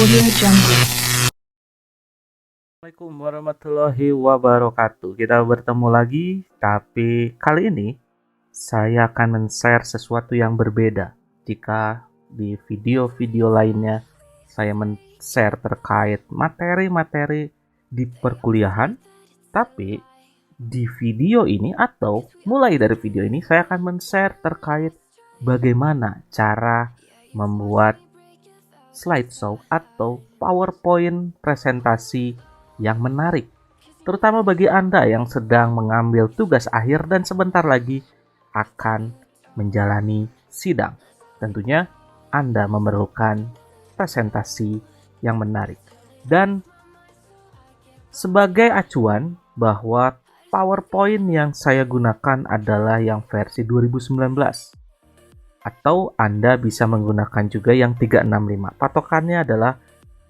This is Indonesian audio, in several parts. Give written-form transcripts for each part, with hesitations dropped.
AudioJungle. Assalamualaikum warahmatullahi wabarakatuh. Kita bertemu lagi, tapi kali ini saya akan men-share sesuatu yang berbeda. Jika di video-video lainnya saya men-share terkait materi-materi di perkuliahan, tapi di video ini atau mulai dari video ini saya akan men-share terkait bagaimana cara membuat slideshow atau PowerPoint presentasi yang menarik, terutama bagi Anda yang sedang mengambil tugas akhir dan sebentar lagi akan menjalani sidang. Tentunya Anda memerlukan presentasi yang menarik. Dan sebagai acuan bahwa PowerPoint yang saya gunakan adalah yang versi 2019. Atau Anda bisa menggunakan juga yang 365. Patokannya adalah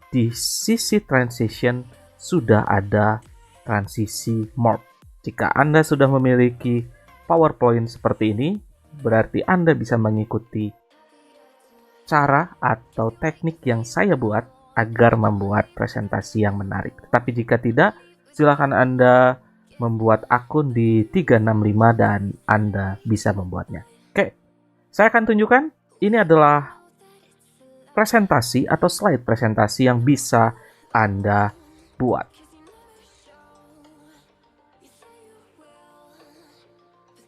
di sisi transition sudah ada transisi morph. Jika Anda sudah memiliki PowerPoint seperti ini, berarti Anda bisa mengikuti cara atau teknik yang saya buat agar membuat presentasi yang menarik. Tapi jika tidak, silakan Anda membuat akun di 365 dan Anda bisa membuatnya. Oke, saya akan tunjukkan. Ini adalah presentasi atau slide presentasi yang bisa Anda buat.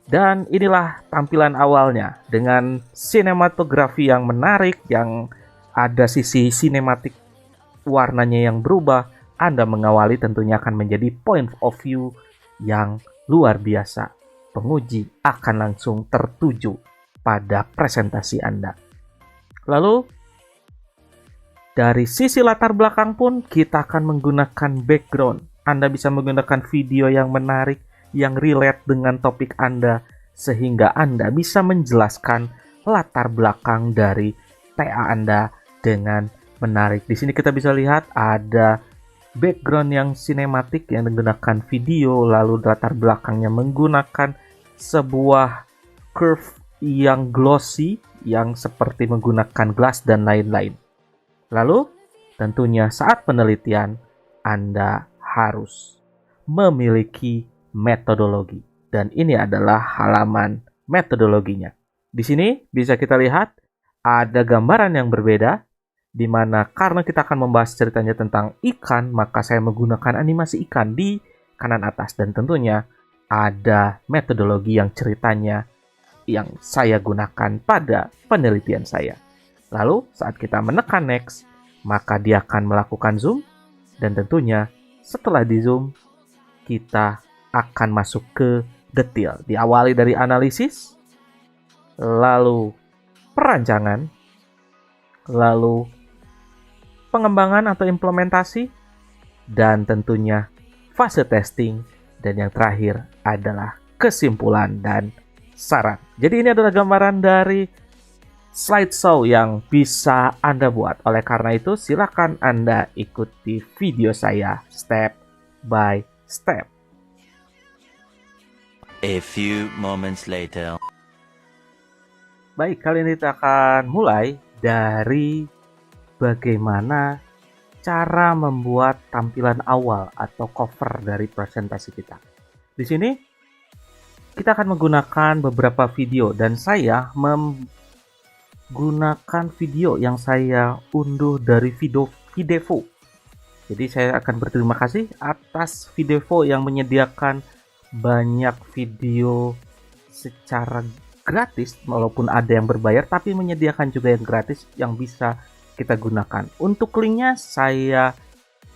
Dan inilah tampilan awalnya dengan sinematografi yang menarik, yang ada sisi sinematik warnanya yang berubah. Anda mengawali tentunya akan menjadi point of view yang luar biasa. Penguji akan langsung tertuju pada presentasi Anda. Lalu dari sisi latar belakang pun kita akan menggunakan background. Anda bisa menggunakan video yang menarik, yang relate dengan topik Anda, sehingga Anda bisa menjelaskan latar belakang dari TA Anda dengan menarik. Di sini kita bisa lihat ada background yang sinematik yang menggunakan video, lalu latar belakangnya menggunakan sebuah curve yang glossy, yang seperti menggunakan glass dan lain-lain. Lalu, tentunya saat penelitian, Anda harus memiliki metodologi. Dan ini adalah halaman metodologinya. Di sini bisa kita lihat ada gambaran yang berbeda, di mana karena kita akan membahas ceritanya tentang ikan, maka saya menggunakan animasi ikan di kanan atas. Dan tentunya ada metodologi yang ceritanya yang saya gunakan pada penelitian saya. Lalu saat kita menekan next, maka dia akan melakukan zoom, dan tentunya setelah di zoom kita akan masuk ke detail. Diawali dari analisis, lalu perancangan, lalu pengembangan atau implementasi, dan tentunya fase testing, dan yang terakhir adalah kesimpulan dan saran. Jadi ini adalah gambaran dari slideshow yang bisa Anda buat. Oleh karena itu, silakan Anda ikuti video saya step by step. A few moments later. Baik, kali ini kita akan mulai dari bagaimana cara membuat tampilan awal atau cover dari presentasi kita. Di sini kita akan menggunakan beberapa video dan saya menggunakan video yang saya unduh dari Videvo. Jadi saya akan berterima kasih atas Videvo yang menyediakan banyak video secara gratis, walaupun ada yang berbayar, tapi menyediakan juga yang gratis yang bisa kita gunakan. Untuk linknya saya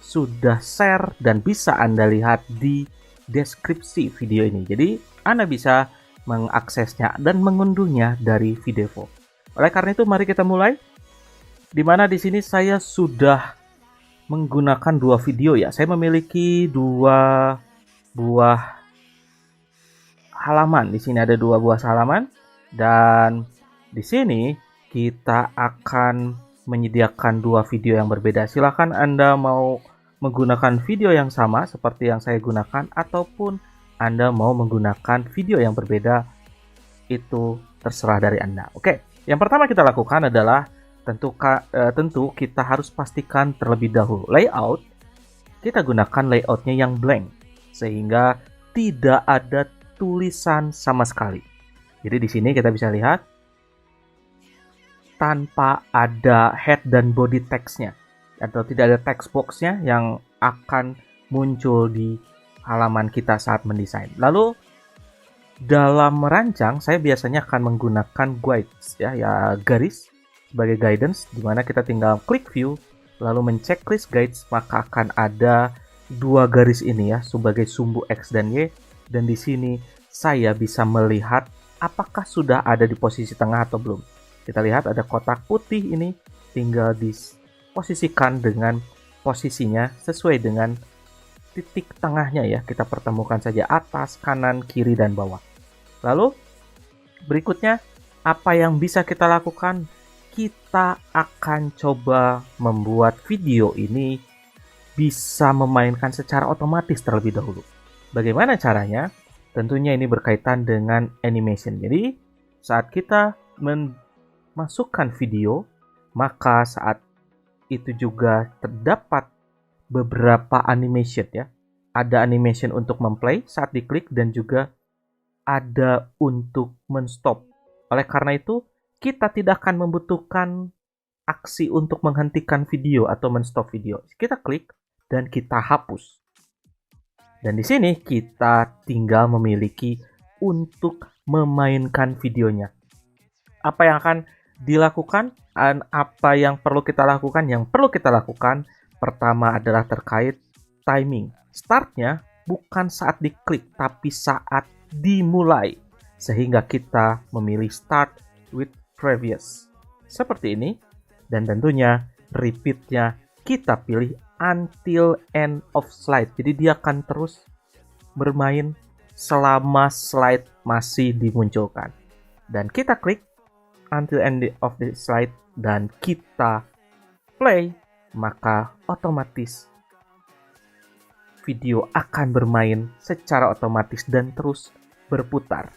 sudah share dan bisa Anda lihat di deskripsi video ini. Jadi Anda bisa mengaksesnya dan mengunduhnya dari Videvo. Oleh karena itu, mari kita mulai. Dimana di sini saya sudah menggunakan dua video ya. Saya memiliki dua buah halaman. Di sini ada dua buah halaman, dan di sini kita akan menyediakan dua video yang berbeda. Silakan Anda mau menggunakan video yang sama seperti yang saya gunakan, ataupun Anda mau menggunakan video yang berbeda, itu terserah dari Anda. Oke, yang pertama kita lakukan adalah tentu kita harus pastikan terlebih dahulu layout. Kita gunakan layoutnya yang blank, sehingga tidak ada tulisan sama sekali. Jadi di sini kita bisa lihat tanpa ada head dan body text-nya, atau tidak ada text box-nya yang akan muncul di halaman kita saat mendesain. Lalu dalam merancang, saya biasanya akan menggunakan guides, ya garis sebagai guidance, di mana kita tinggal klik view, lalu menceklis guides, maka akan ada 2 garis ini ya sebagai sumbu X dan Y, dan di sini saya bisa melihat apakah sudah ada di posisi tengah atau belum. Kita lihat ada kotak putih ini, tinggal diposisikan dengan posisinya sesuai dengan titik tengahnya ya. Kita pertemukan saja atas, kanan, kiri, dan bawah. Lalu berikutnya apa yang bisa kita lakukan? Kita akan coba membuat video ini bisa memainkan secara otomatis terlebih dahulu. Bagaimana caranya? Tentunya ini berkaitan dengan animation. Jadi saat kita masukkan video, maka saat itu juga terdapat beberapa animation ya. Ada animation untuk memplay saat diklik dan juga ada untuk menstop. Oleh karena itu, kita tidak akan membutuhkan aksi untuk menghentikan video atau menstop video. Kita klik dan kita hapus. Dan di sini kita tinggal memiliki untuk memainkan videonya. Apa yang akan dilakukan dan apa yang perlu kita lakukan? Yang perlu kita lakukan pertama adalah terkait timing. Startnya bukan saat diklik, tapi saat dimulai. Sehingga kita memilih start with previous. Seperti ini. Dan tentunya repeatnya kita pilih until end of slide. Jadi dia akan terus bermain selama slide masih dimunculkan. Dan kita klik until end of the slide dan kita play, maka otomatis video akan bermain secara otomatis dan terus berputar.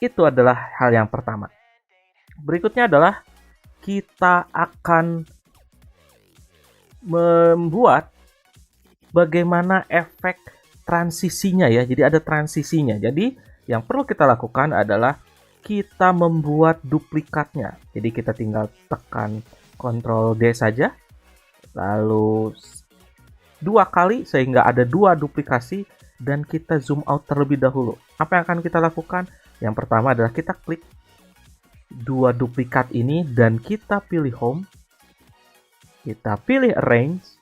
Itu adalah hal yang pertama. Berikutnya adalah kita akan membuat bagaimana efek transisinya ya. Jadi ada transisinya. Jadi yang perlu kita lakukan adalah kita membuat duplikatnya. Jadi kita tinggal tekan Ctrl D saja, lalu 2 kali sehingga ada 2 duplikasi, dan kita zoom out terlebih dahulu. Apa yang akan kita lakukan? Yang pertama adalah kita klik 2 duplikat ini dan kita pilih home, kita pilih arrange,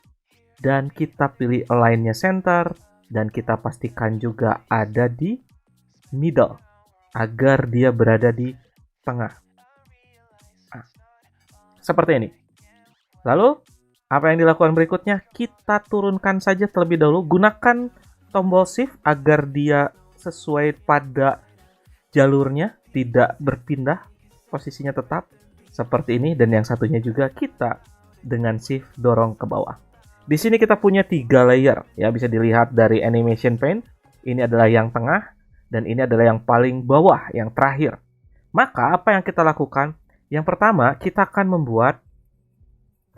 dan kita pilih align-nya center, dan kita pastikan juga ada di middle agar dia berada di tengah. Nah, seperti ini. Lalu, apa yang dilakukan berikutnya? Kita turunkan saja terlebih dahulu. Gunakan tombol shift agar dia sesuai pada jalurnya, tidak berpindah, posisinya tetap seperti ini. Dan yang satunya juga kita dengan shift dorong ke bawah. Di sini kita punya 3 layer, ya bisa dilihat dari animation pane. Ini adalah yang tengah. Dan ini adalah yang paling bawah, yang terakhir. Maka apa yang kita lakukan? Yang pertama, kita akan membuat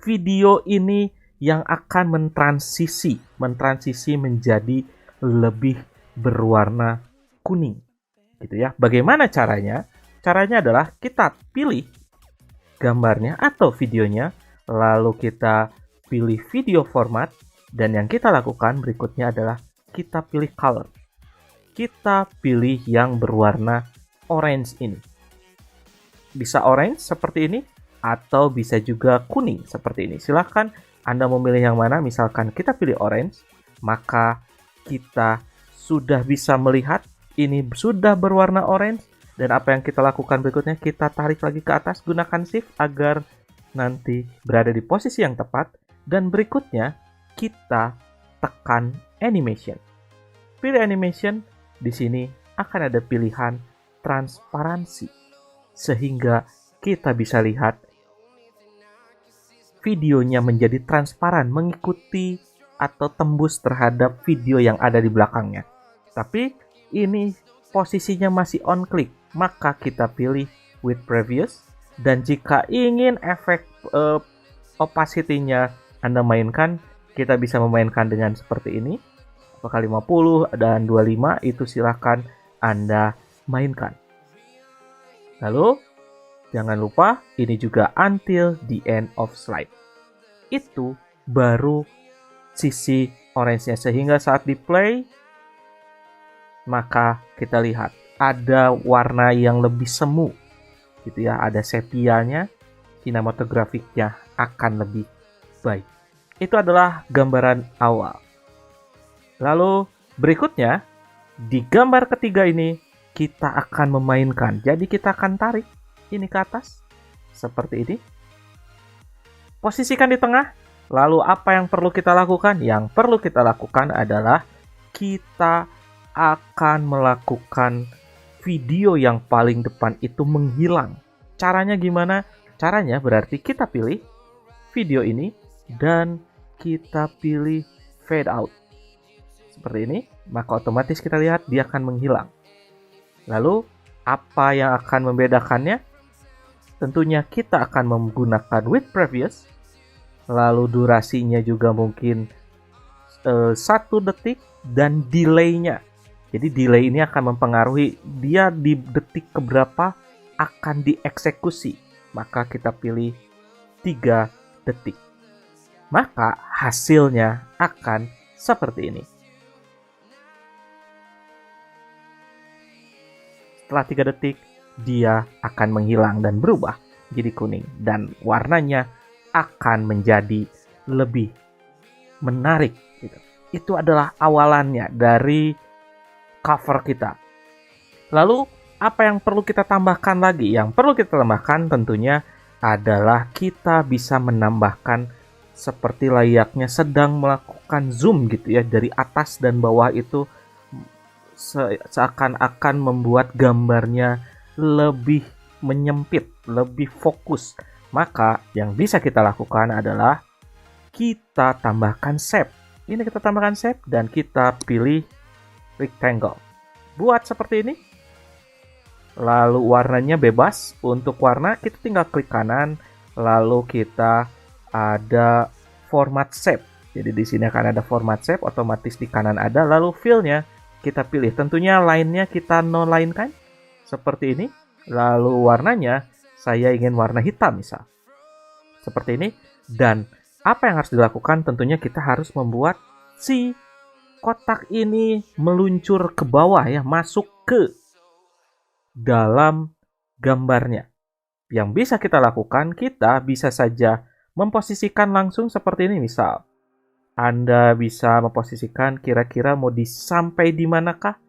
video ini yang akan mentransisi menjadi lebih berwarna kuning. Gitu ya. Bagaimana caranya? Caranya adalah kita pilih gambarnya atau videonya, lalu kita pilih video format, dan yang kita lakukan berikutnya adalah kita pilih color. Kita pilih yang berwarna orange ini. Bisa orange seperti ini, atau bisa juga kuning seperti ini. Silahkan Anda memilih yang mana. Misalkan kita pilih orange, maka kita sudah bisa melihat ini sudah berwarna orange. Dan apa yang kita lakukan berikutnya, kita tarik lagi ke atas, gunakan shift agar nanti berada di posisi yang tepat. Dan berikutnya, kita tekan animation. Pilih animation. Di sini akan ada pilihan transparansi, sehingga kita bisa lihat videonya menjadi transparan, mengikuti atau tembus terhadap video yang ada di belakangnya. Tapi ini posisinya masih on click, maka kita pilih with previous, Dan jika ingin efek opacity-nya Anda mainkan, kita bisa memainkan dengan seperti ini. Apakah 50 dan 25 itu silahkan Anda mainkan. Lalu, jangan lupa ini juga until the end of slide. Itu baru sisi orange-nya, sehingga saat di play, maka kita lihat ada warna yang lebih semu. Gitu ya, ada sepia-nya, sinematografiknya akan lebih baik. Itu adalah gambaran awal. Lalu berikutnya, di gambar ketiga ini, kita akan memainkan. Jadi kita akan tarik ini ke atas, seperti ini. Posisikan di tengah. Lalu apa yang perlu kita lakukan? Yang perlu kita lakukan adalah kita akan melakukan video yang paling depan itu menghilang. Caranya gimana? Caranya berarti kita pilih video ini dan kita pilih fade out. Seperti ini, maka otomatis kita lihat dia akan menghilang. Lalu, apa yang akan membedakannya? Tentunya kita akan menggunakan with previous. Lalu durasinya juga mungkin 1 detik dan delay-nya. Jadi delay ini akan mempengaruhi dia di detik keberapa akan dieksekusi. Maka kita pilih 3 detik. Maka hasilnya akan seperti ini. Setelah 3 detik, dia akan menghilang dan berubah jadi kuning. Dan warnanya akan menjadi lebih menarik. Gitu. Itu adalah awalannya dari cover kita. Lalu, apa yang perlu kita tambahkan lagi? Yang perlu kita tambahkan tentunya adalah kita bisa menambahkan seperti layaknya sedang melakukan zoom gitu ya. Dari atas dan bawah itu seakan-akan membuat gambarnya lebih menyempit, lebih fokus. Maka yang bisa kita lakukan adalah kita tambahkan shape. Ini kita tambahkan shape dan kita pilih rectangle. Buat seperti ini. Lalu warnanya bebas. Untuk warna kita tinggal klik kanan, lalu kita ada format shape. Jadi di sini akan ada format shape, otomatis di kanan ada, lalu fill-nya kita pilih. Tentunya line-nya kita no-line kan? Seperti ini. Lalu warnanya, saya ingin warna hitam misal. Seperti ini. Dan apa yang harus dilakukan? Tentunya kita harus membuat si kotak ini meluncur ke bawah ya. Masuk ke dalam gambarnya. Yang bisa kita lakukan, kita bisa saja memposisikan langsung seperti ini misal. Anda bisa memposisikan kira-kira mau sampai di manakah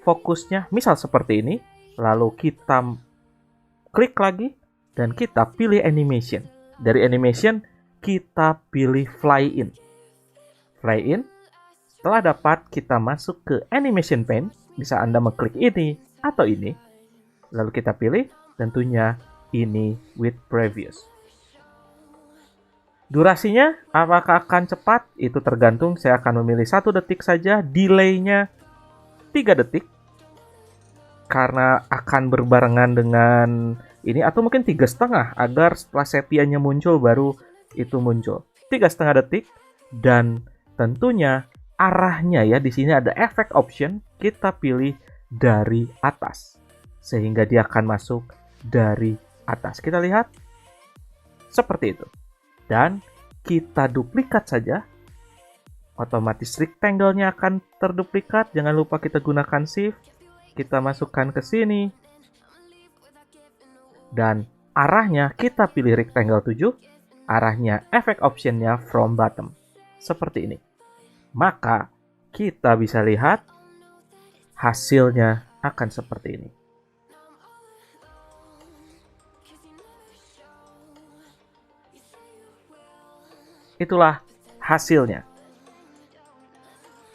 fokusnya. Misal seperti ini. Lalu kita klik lagi dan kita pilih animation. Dari animation kita pilih fly in. Fly in. Setelah dapat kita masuk ke animation pane. Bisa Anda mengklik ini atau ini. Lalu kita pilih tentunya ini with previous. Durasinya apakah akan cepat? Itu tergantung. Saya akan memilih 1 detik saja. Delay-nya 3 detik. Karena akan berbarengan dengan ini. Atau mungkin 3,5. Agar setelah sepianya muncul baru itu muncul. 3,5 detik. Dan tentunya arahnya ya. Di sini ada efek option. Kita pilih dari atas. Sehingga dia akan masuk dari atas. Kita lihat. Seperti itu. Dan kita duplikat saja. Otomatis rectangle-nya akan terduplikat. Jangan lupa kita gunakan shift. Kita masukkan ke sini. Dan arahnya kita pilih rectangle 7. Arahnya efek option-nya from bottom. Seperti ini. Maka kita bisa lihat hasilnya akan seperti ini. Itulah hasilnya.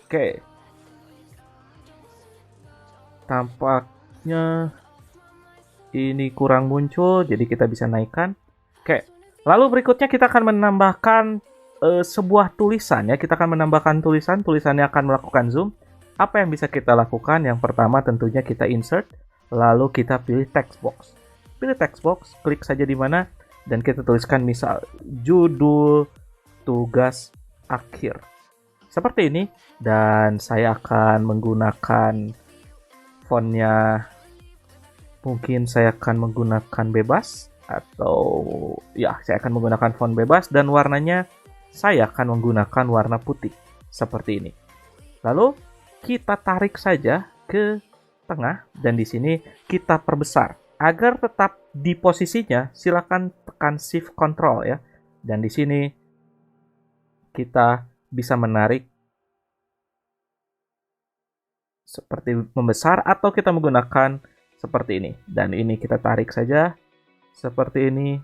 Oke. Tampaknya ini kurang muncul, jadi kita bisa naikkan. Oke. Lalu berikutnya kita akan menambahkan sebuah tulisan ya. Kita akan menambahkan tulisan. Tulisannya akan melakukan zoom. Apa yang bisa kita lakukan? Yang pertama tentunya kita insert. lalu kita pilih text box. Pilih text box, klik saja di mana, dan kita tuliskan misal judul tugas akhir. Seperti ini, dan saya akan menggunakan fontnya, mungkin saya akan menggunakan bebas, atau ya saya akan menggunakan font bebas, dan warnanya saya akan menggunakan warna putih, seperti ini. Lalu kita tarik saja ke tengah, dan di sini kita perbesar. Agar tetap di posisinya, silakan tekan Shift Control ya. Dan di sini kita bisa menarik seperti membesar, atau kita menggunakan seperti ini. Dan ini kita tarik saja seperti ini,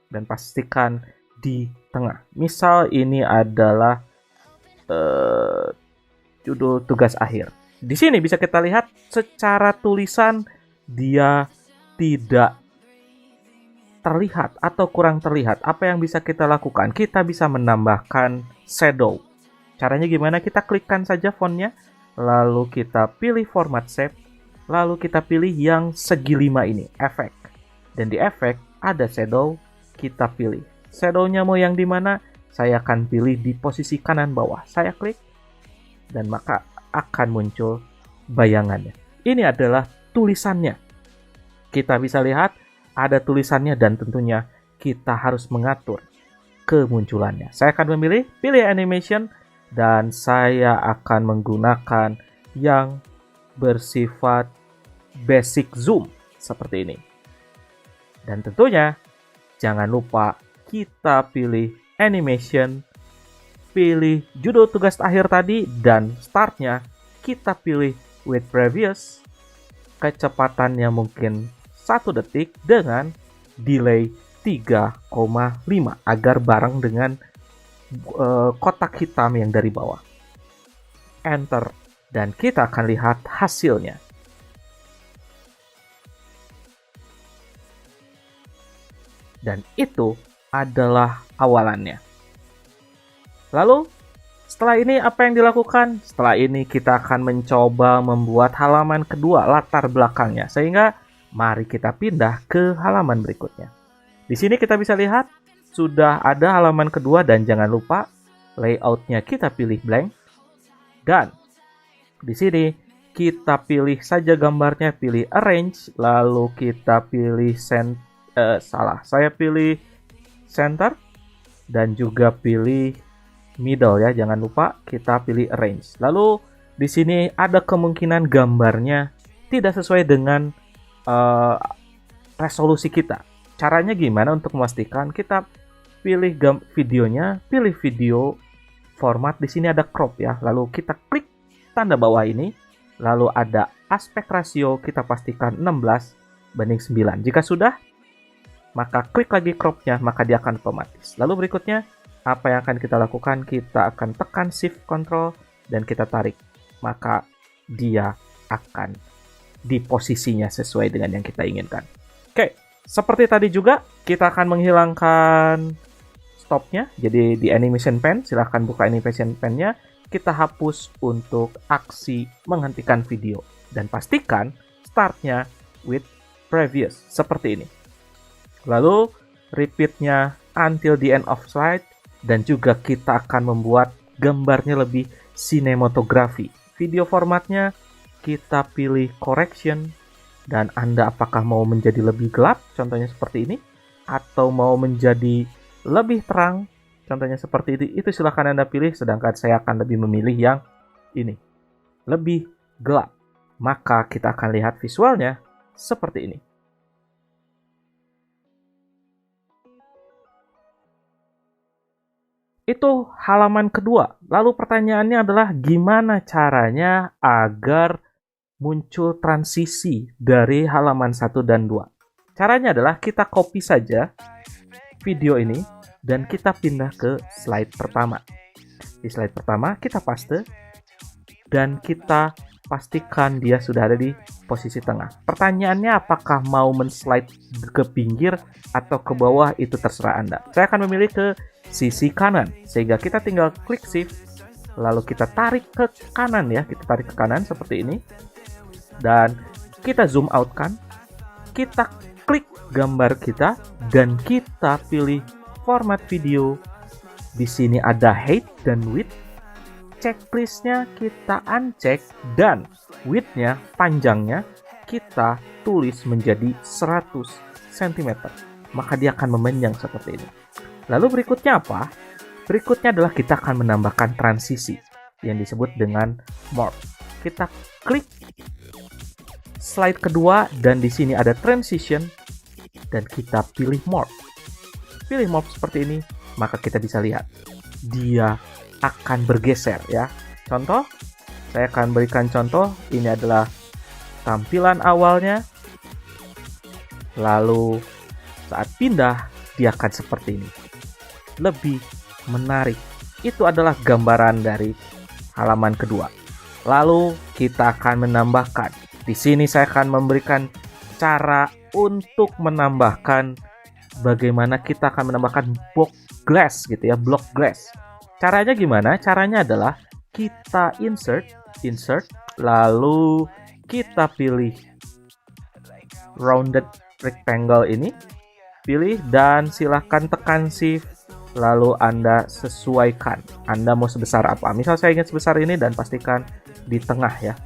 dan pastikan di tengah. Misal ini adalah judul tugas akhir. Di sini bisa kita lihat secara tulisan dia tidak terlihat atau kurang terlihat. Apa yang bisa kita lakukan? Kita bisa menambahkan shadow. Caranya gimana? Kita klikkan saja fontnya, lalu kita pilih format shape, lalu kita pilih yang segi 5 ini, efek. Dan di efek ada shadow, kita pilih. Shadownya mau yang di mana? Saya akan pilih di posisi kanan bawah. Saya klik, dan maka akan muncul bayangannya. Ini adalah tulisannya. Kita bisa lihat ada tulisannya, dan tentunya kita harus mengatur kemunculannya. Saya akan pilih animation, dan saya akan menggunakan yang bersifat basic zoom seperti ini. Dan tentunya jangan lupa kita pilih animation, pilih judul tugas akhir tadi, dan startnya kita pilih with previous, kecepatannya mungkin 1 detik dengan delay 3,5 agar bareng dengan kotak hitam yang dari bawah. Enter, dan kita akan lihat hasilnya. Dan itu adalah awalannya. Lalu, setelah ini apa yang dilakukan? Setelah ini kita akan mencoba membuat halaman kedua, latar belakangnya. Sehingga mari kita pindah ke halaman berikutnya. Di sini kita bisa lihat sudah ada halaman kedua, dan jangan lupa layoutnya kita pilih blank. Dan di sini kita pilih saja gambarnya, pilih arrange, lalu kita pilih saya pilih center, dan juga pilih middle ya. Jangan lupa kita pilih arrange. Lalu di sini ada kemungkinan gambarnya tidak sesuai dengan resolusi kita. Caranya gimana untuk memastikan? Kita pilih videonya, pilih video format. Di sini ada crop ya. Lalu kita klik tanda bawah ini. Lalu ada aspek rasio, kita pastikan 16:9. Jika sudah, maka klik lagi cropnya, maka dia akan otomatis. Lalu berikutnya, apa yang akan kita lakukan? Kita akan tekan Shift Control dan kita tarik. Maka dia akan di posisinya sesuai dengan yang kita inginkan. Oke, seperti tadi juga, kita akan menghilangkan stopnya. Jadi di animation pen, silahkan buka animation pen-nya. Kita hapus untuk aksi menghentikan video. Dan pastikan startnya with previous, seperti ini. Lalu repeatnya until the end of slide, dan juga kita akan membuat gambarnya lebih sinematografi. Video formatnya kita pilih correction, dan Anda apakah mau menjadi lebih gelap, contohnya seperti ini, atau mau menjadi lebih terang, contohnya seperti itu silahkan Anda pilih, sedangkan saya akan lebih memilih yang ini, lebih gelap. Maka kita akan lihat visualnya seperti ini. Itu halaman kedua. Lalu pertanyaannya adalah gimana caranya agar muncul transisi dari halaman 1 dan 2. Caranya adalah kita copy saja video ini dan kita pindah ke slide pertama. Di slide pertama kita paste dan kita pastikan dia sudah ada di posisi tengah. Pertanyaannya apakah mau men-slide ke pinggir atau ke bawah, itu terserah Anda. Saya akan memilih ke sisi kanan, sehingga kita tinggal klik shift, lalu kita tarik ke kanan ya, kita tarik ke kanan seperti ini. Dan kita zoom out kan, kita klik gambar kita, dan kita pilih format video. Di sini ada height dan width. Checklistnya kita uncheck, dan width-nya, panjangnya, kita tulis menjadi 100 cm. Maka dia akan memanjang seperti ini. Lalu berikutnya apa? Berikutnya adalah kita akan menambahkan transisi yang disebut dengan morph. Kita klik slide kedua, dan di sini ada transition, dan kita pilih morph. Pilih morph seperti ini, maka kita bisa lihat dia akan bergeser ya. Contoh, saya akan berikan contoh. Ini adalah tampilan awalnya. Lalu saat pindah, dia akan seperti ini. Lebih menarik. Itu adalah gambaran dari halaman kedua. Lalu kita akan menambahkan. Di sini saya akan memberikan cara untuk menambahkan bagaimana kita akan menambahkan block glass gitu ya, block glass. Caranya gimana? Caranya adalah kita insert, lalu kita pilih rounded rectangle ini, pilih dan silahkan tekan shift, lalu Anda sesuaikan. Anda mau sebesar apa? Misal saya ingin sebesar ini dan pastikan di tengah ya.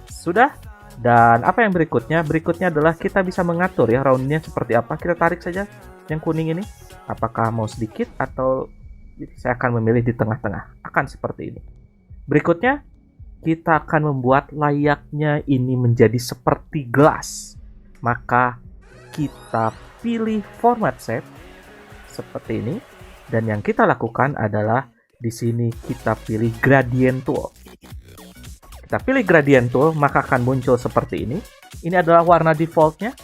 Sudah? Dan apa yang berikutnya? Berikutnya adalah kita bisa mengatur ya roundnya seperti apa. Kita tarik saja yang kuning ini. Apakah mau sedikit atau saya akan memilih di tengah-tengah. Akan seperti ini. Berikutnya, kita akan membuat layaknya ini menjadi seperti gelas. Maka kita pilih format shape seperti ini. Dan yang kita lakukan adalah di sini kita pilih gradient tool. Kita pilih gradient tool, maka akan muncul seperti ini. Ini adalah warna defaultnya.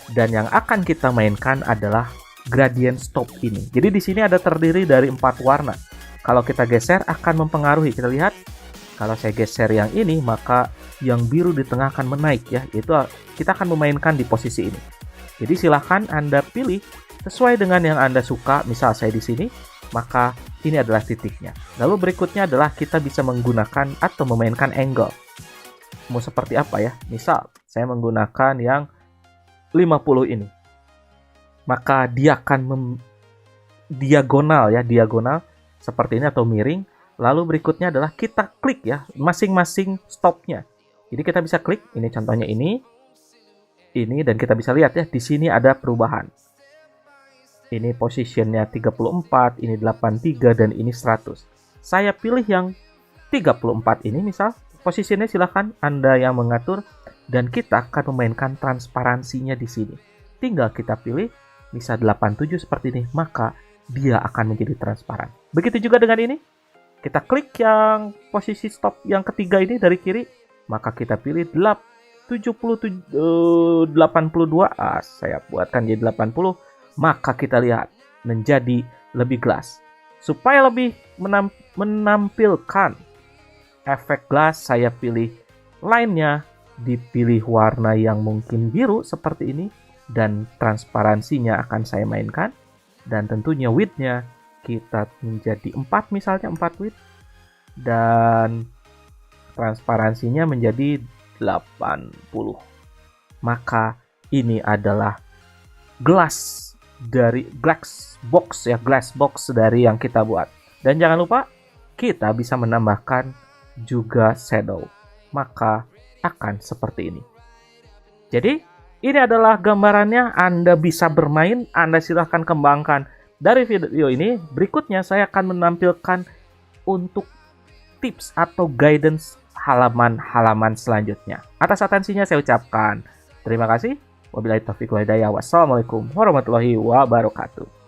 Dan yang akan kita mainkan adalah gradient stop ini. Jadi di sini ada terdiri dari 4 warna. Kalau kita geser akan mempengaruhi. Kita lihat, kalau saya geser yang ini, maka yang biru di tengah akan menaik ya. Itu kita akan memainkan di posisi ini. Jadi silahkan Anda pilih sesuai dengan yang Anda suka. Misal saya di sini, maka ini adalah titiknya. Lalu berikutnya adalah kita bisa menggunakan atau memainkan angle. Mau seperti apa ya? Misal saya menggunakan yang 50 ini. Maka dia akan diagonal seperti ini atau miring. Lalu berikutnya adalah kita klik ya masing-masing stopnya. Jadi kita bisa klik, ini contohnya ini, dan kita bisa lihat ya di sini ada perubahan. Ini positionnya 34, ini 83, dan ini 100. Saya pilih yang 34 ini misal, posisinya silahkan Anda yang mengatur, dan kita akan memainkan transparansinya di sini. Tinggal kita pilih, bisa 87 seperti ini, maka dia akan menjadi transparan. Begitu juga dengan ini, kita klik yang posisi stop yang ketiga ini dari kiri, maka kita pilih 82, saya buatkan jadi 80, maka kita lihat menjadi lebih glass. Supaya lebih menampilkan efek glass, saya pilih line-nya, dipilih warna yang mungkin biru seperti ini, dan transparansinya akan saya mainkan. Dan tentunya width-nya kita menjadi 4 misalnya, 4 width. Dan transparansinya menjadi 80. Maka ini adalah glass box dari yang kita buat. Dan jangan lupa kita bisa menambahkan juga shadow. Maka akan seperti ini. Jadi ini adalah gambarannya. Anda bisa bermain, Anda silahkan kembangkan. Dari video ini, berikutnya saya akan menampilkan untuk tips atau guidance halaman-halaman selanjutnya. Atas atensinya saya ucapkan terima kasih. Wabillahi taufiq wal hidayah. Wassalamualaikum warahmatullahi wabarakatuh.